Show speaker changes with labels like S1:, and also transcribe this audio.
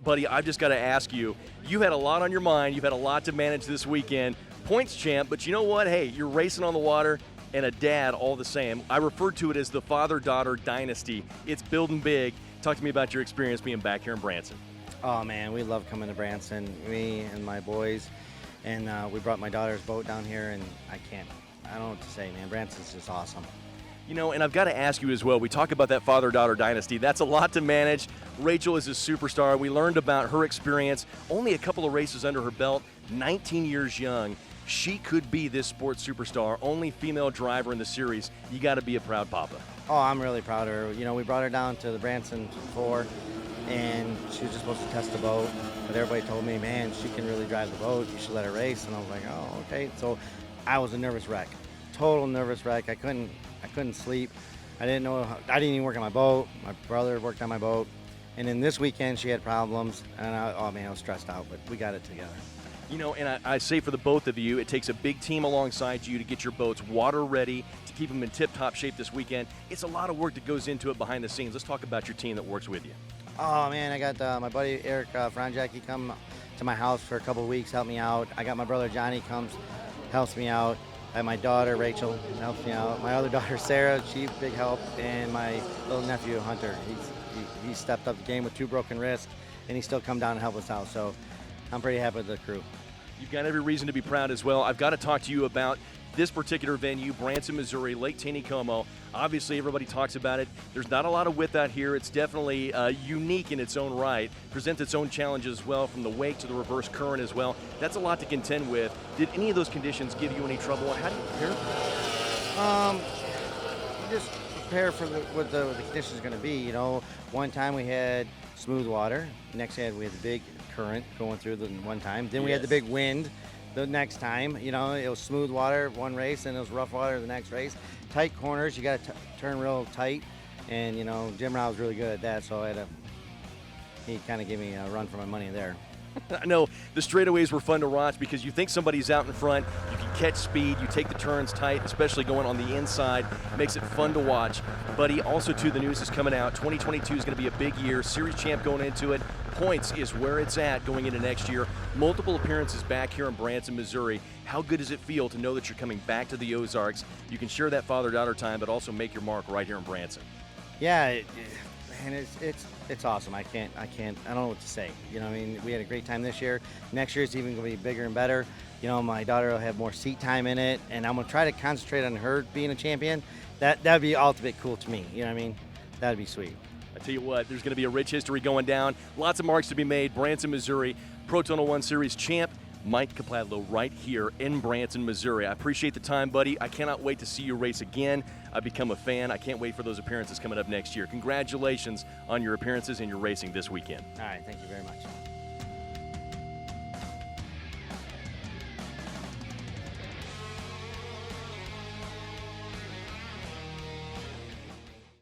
S1: buddy, I've just got to ask you, you had a lot on your mind. You've had a lot to manage this weekend. Points champ, but you know what? Hey, you're racing on the water and a dad all the same. I refer to it as the father-daughter dynasty. It's building big. Talk to me about your experience being back here in Branson.
S2: Oh man, we love coming to Branson, me and my boys, and we brought my daughter's boat down here, and I don't know what to say, man. Branson's just awesome.
S1: You know, and I've got to ask you as well, we talk about that father-daughter dynasty. That's a lot to manage. Rachel is a superstar. We learned about her experience, only a couple of races under her belt, 19 years young. She could be this sports superstar, only female driver in the series. You got to be a proud papa.
S2: Oh, I'm really proud of her. You know, we brought her down to the Branson 4, and she was just supposed to test the boat, but everybody told me, man, she can really drive the boat. You should let her race, and I was like, oh, okay. So I was a nervous wreck, total nervous wreck. I couldn't sleep. I didn't even work on my boat. My brother worked on my boat. And then this weekend she had problems, and I was stressed out, but we got it together.
S1: You know, and I say for the both of you, it takes a big team alongside you to get your boats water ready, to keep them in tip-top shape this weekend. It's a lot of work that goes into it behind the scenes. Let's talk about your team that works with you.
S2: Oh man, I got my buddy Eric Franjak. He come to my house for a couple of weeks, help me out. I got my brother Johnny comes, helps me out. I have my daughter Rachel, helps me out. My other daughter Sarah, she's big help, and my little nephew Hunter. He stepped up the game with 2 broken wrists, and he still come down and help us out. So I'm pretty happy with the crew.
S1: You've got every reason to be proud as well. I've got to talk to you about this particular venue, Branson, Missouri, Lake Taneycomo. Obviously, everybody talks about it. There's not a lot of width out here. It's definitely unique in its own right. Presents its own challenges as well, from the wake to the reverse current as well. That's a lot to contend with. Did any of those conditions give you any trouble? How do you prepare for
S2: You just prepare for what the conditions are going to be. You know, one time we had smooth water. Next we had the big current going through the one time. Then we had the big wind the next time. You know, it was smooth water one race, and it was rough water the next race. Tight corners, you got to turn real tight. And, you know, Jim Rao was really good at that, so he kind of gave me a run for my money there.
S1: I know the straightaways were fun to watch because you think somebody's out in front, you can catch speed, you take the turns tight, especially going on the inside. Makes it fun to watch. Buddy, also too, the news is coming out. 2022 is going to be a big year. Series champ going into it. Points is where it's at going into next year. Multiple appearances back here in Branson, Missouri. How good does it feel to know that you're coming back to the Ozarks? You can share that father-daughter time, but also make your mark right here in Branson.
S2: Yeah, and it's awesome. I don't know what to say. You know, I mean, we had a great time this year. Next year it's even going to be bigger and better. You know, my daughter will have more seat time in it, and I'm going to try to concentrate on her being a champion. That'd be ultimate cool to me. You know what I mean? That'd be sweet.
S1: I tell you what, there's going to be a rich history going down. Lots of marks to be made. Branson, Missouri, ProTunnel 1 Series champ Mike Klepadlo right here in Branson, Missouri. I appreciate the time, buddy. I cannot wait to see you race again. I've become a fan. I can't wait for those appearances coming up next year. Congratulations on your appearances and your racing this weekend.
S2: All right, thank you very much.